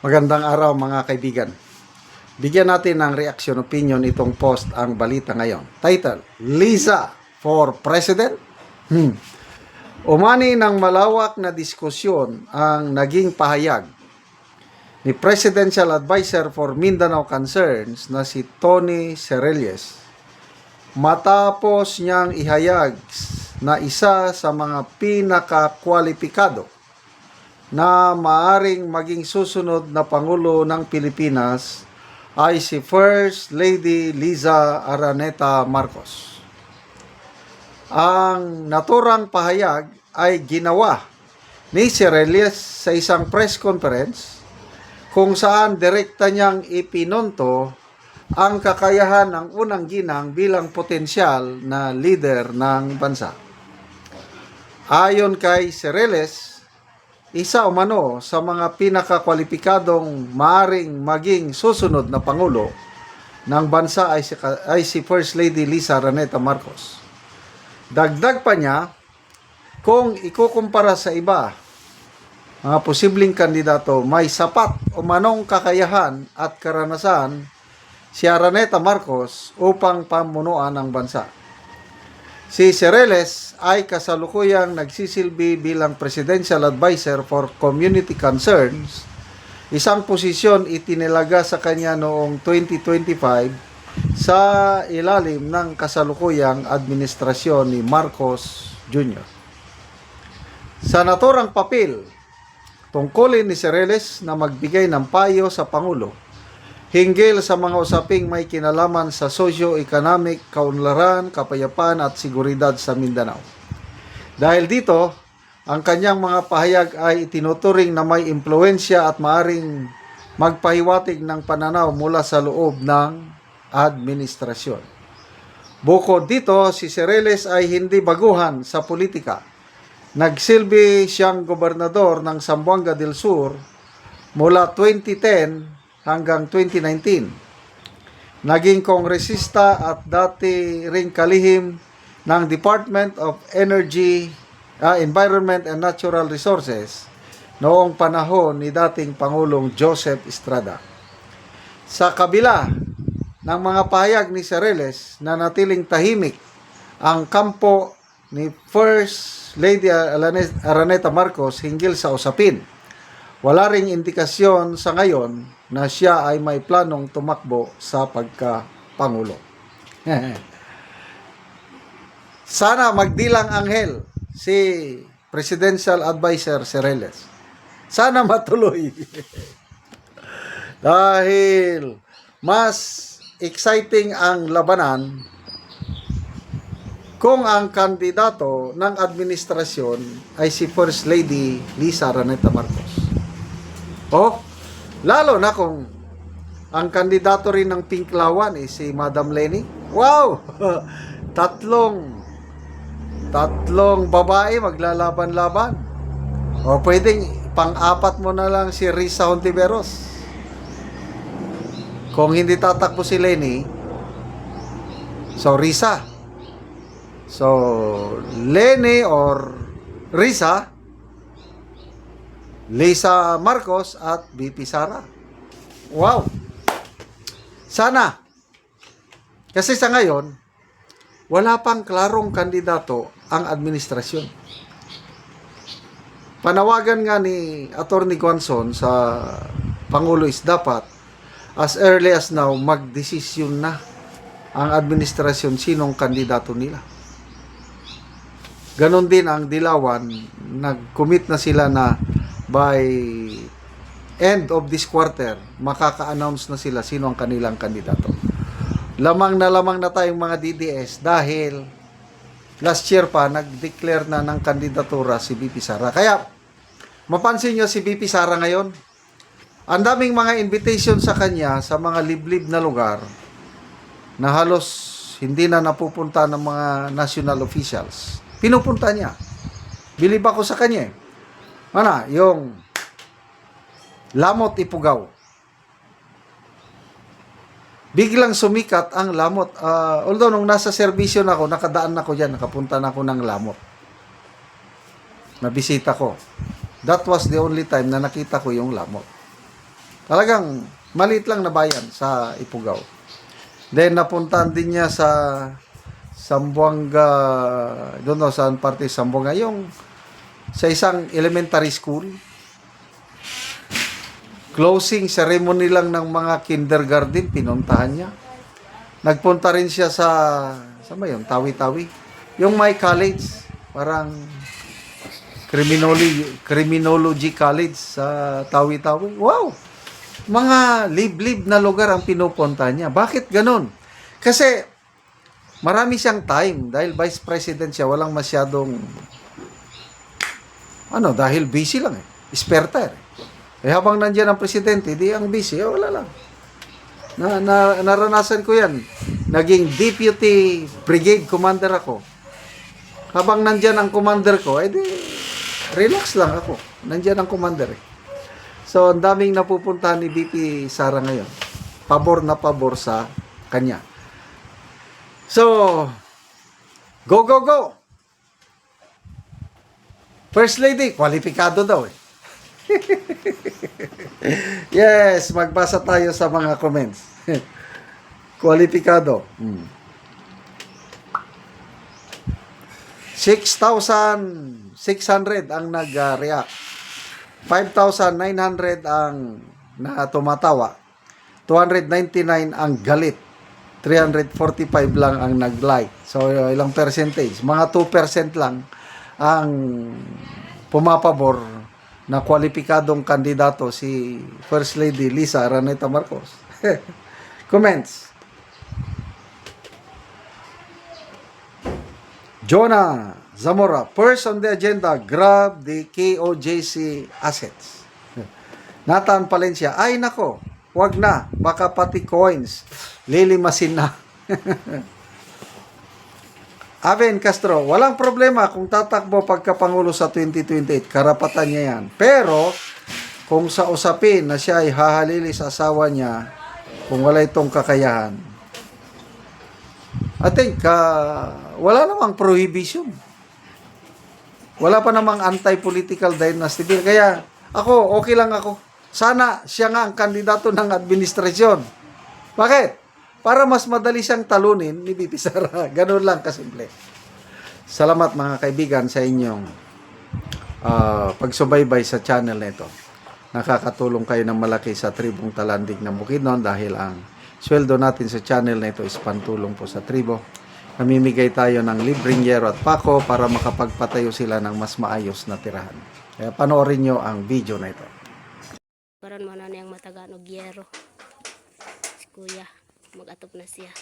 Magandang araw mga kaibigan. Bigyan natin ng reaction opinion itong post ang balita ngayon. Title, Liza for President? Umani ng malawak na diskusyon ang naging pahayag ni Presidential Advisor for Mindanao Concerns na si Tony Serrelles matapos niyang ihayag na isa sa mga pinakakwalipikado na maaring maging susunod na Pangulo ng Pilipinas ay si First Lady Liza Araneta Marcos. Ang naturang pahayag ay ginawa ni Serrelles sa isang press conference kung saan direkta niyang ipinunto ang kakayahan ng unang ginang bilang potensyal na leader ng bansa. Ayon kay Serrelles, isa umano sa mga pinakakwalipikadong maaring maging susunod na Pangulo ng bansa ay si First Lady Liza Araneta Marcos. Dagdag pa niya, kung ikukumpara sa iba, mga posibleng kandidato, may sapat umanong kakayahan at karanasan si Araneta Marcos upang pamunuan ang bansa. Si Serrelles ay kasalukuyang nagsisilbi bilang Presidential Advisor for Community Concerns, isang posisyon itinilaga sa kanya noong 2025 sa ilalim ng kasalukuyang administrasyon ni Marcos Jr. Sa naturang papel, tungkulin ni Serrelles na magbigay ng payo sa Pangulo hinggil sa mga usaping may kinalaman sa socio-economic, kaunlaran, kapayapaan at seguridad sa Mindanao. Dahil dito, ang kanyang mga pahayag ay itinuturing na may impluensya at maaring magpahiwatig ng pananaw mula sa loob ng administrasyon. Bukod dito, si Serrelles ay hindi baguhan sa politika. Nagsilbi siyang gobernador ng Zamboanga del Sur mula 2010 hanggang 2019. Naging kongresista at dati ring kalihim ng Department of Energy, Environment and Natural Resources noong panahon ni dating Pangulong Joseph Estrada. Sa kabila ng mga pahayag ni Serrelles na natiling tahimik ang kampo ni First Lady Araneta Marcos hinggil sa usapin, wala ring indikasyon sa ngayon na siya ay may planong tumakbo sa pagka-Pangulo. Sana magdilang anghel si Presidential Advisor Serrelles. Sana matuloy. Dahil mas exciting ang labanan kung ang kandidato ng administrasyon ay si First Lady Liza Araneta Marcos. Lalo na kung ang kandidato rin ng Pinklawan si Madam Leni. Wow! tatlong babae maglalaban-laban. O pwedeng pang-apat mo na lang si Risa Hontiveros. Kung hindi tatakbo si Leni, so Risa. So Leni or Risa, Liza Marcos at VP Sara. Wow! Sana. Kasi sa ngayon, wala pang klarong kandidato ang administrasyon. Panawagan nga ni Atty. Guanzon sa Pangulo is dapat as early as now magdesisyon na ang administrasyon sinong kandidato nila. Ganon din ang Dilawan, nag-commit na sila na by end of this quarter, makaka-announce na sila sino ang kanilang kandidato. Lamang na tayong mga DDS dahil last year pa, nag-declare na ng kandidatura si VP Sara. Kaya, mapansin nyo si VP Sara ngayon, ang daming mga invitation sa kanya sa mga liblib na lugar na halos hindi na napupunta ng mga national officials. Pinupunta niya. Bilib ako sa kanya yung Lamot Ipugaw. Biglang sumikat ang Lamot. Although nung nasa serbisyo na ako, nakadaan na ako dyan, nakapunta na ako ng Lamot. Nabisita ko. That was the only time na nakita ko yung Lamot. Talagang maliit lang na bayan sa Ifugao. Then napuntahan din niya sa Zamboanga, doon no, saan parte Zamboanga, yung sa isang elementary school. Closing ceremony lang ng mga kindergarten, pinuntahan niya. Nagpunta rin siya sa ba yun? Tawi-Tawi. Yung may college, parang criminology college sa Tawi-Tawi. Wow! Mga liblib na lugar ang pinupunta niya. Bakit ganun? Kasi marami siyang time dahil vice president siya, walang masyadong dahil busy lang eh. Esperta eh. Eh habang nandiyan ang presidente, di ang busy, wala lang. Naranasan ko yan. Naging deputy brigade commander ako. Habang nandiyan ang commander ko, di relax lang ako. Nandiyan ang commander eh. So, ang daming napupuntahan ni VP Sara ngayon. Pabor na pabor sa kanya. So, go, go, go! First Lady, kwalipikado daw eh. Yes, magbasa tayo sa mga comments. Kwalipikado. 6,600 ang nag-react. 5,900 ang tumatawa. 299 ang galit. 345 lang ang nag-like. So, ilang percentage? Mga 2% lang ang pumapabor na kwalipikadong kandidato si First Lady Lisa Araneta Marcos. Comments. Jonah Zamora, first on the agenda, grab the KOJC assets. Nathan Palencia, ay nako, wag na, baka pati coins, lilimasin na. Aven Castro, walang problema kung tatakbo pagkapangulo sa 2028, karapatan niya yan. Pero, kung sa usapin na siya ay hahalili sa asawa niya, kung wala itong kakayahan, I think, wala namang prohibition. Wala pa namang anti-political dynasty bill. Kaya, ako, okay lang ako. Sana siya nga ang kandidato ng administrasyon. Bakit? Para mas madali siyang talunin ni VP Sara. Ganun lang kasimple. Salamat mga kaibigan sa inyong pagsubaybay sa channel na ito. Nakakatulong kayo ng malaki sa tribong Talandig ng Bukidnon dahil ang sweldo natin sa channel na ito is pantulong po sa tribo. Namimigay tayo ng libreng yero at pako para makapagpatayo sila ng mas maayos na tirahan. Kaya panoorin nyo ang video na ito. Karon mo na niyang matagaan og yero. Si Kuya, mag-atop na siya.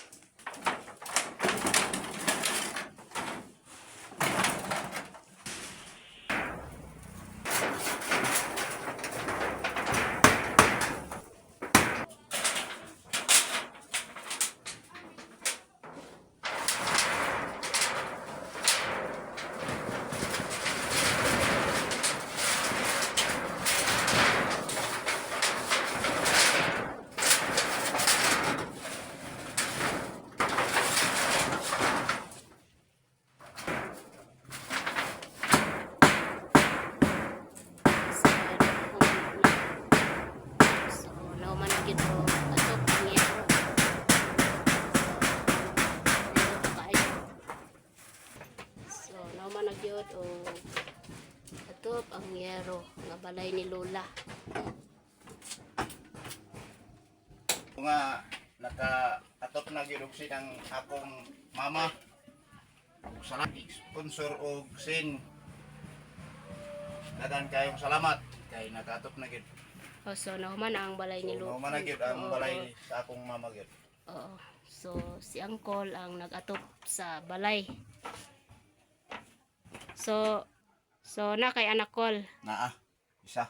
Nagyod o atop ang yero nga balay ni Lola. Nga naka-atop na gyud og ang akong mama. Salamat sponsor og sin. Dagan kayong salamat kay naka-atop na gyud. Oh, so nahuman ang balay ni Lola. Nahuman na gyud ang balay sa akong mama gyud. Oo. So si Uncle ang nag-atop sa balay. So na kay anak Col. Isa.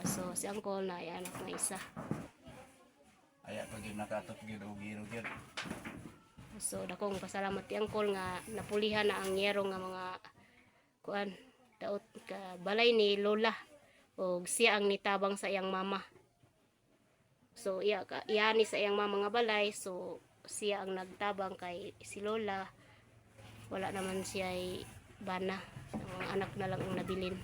So si Uncle na ay anak na isa. Aya pag naka-atop gyud og gyud. So dakong pasalamat ti Uncle nga napulihan na ang yero nga mga kuan daot ka balay ni Lola og siya ang nitabang sa iyang mama. So iya ni sa iyang mama nga balay, so siya ang nagtabang kay si Lola wala naman siya ay bana, ang anak na lang ang nabilin.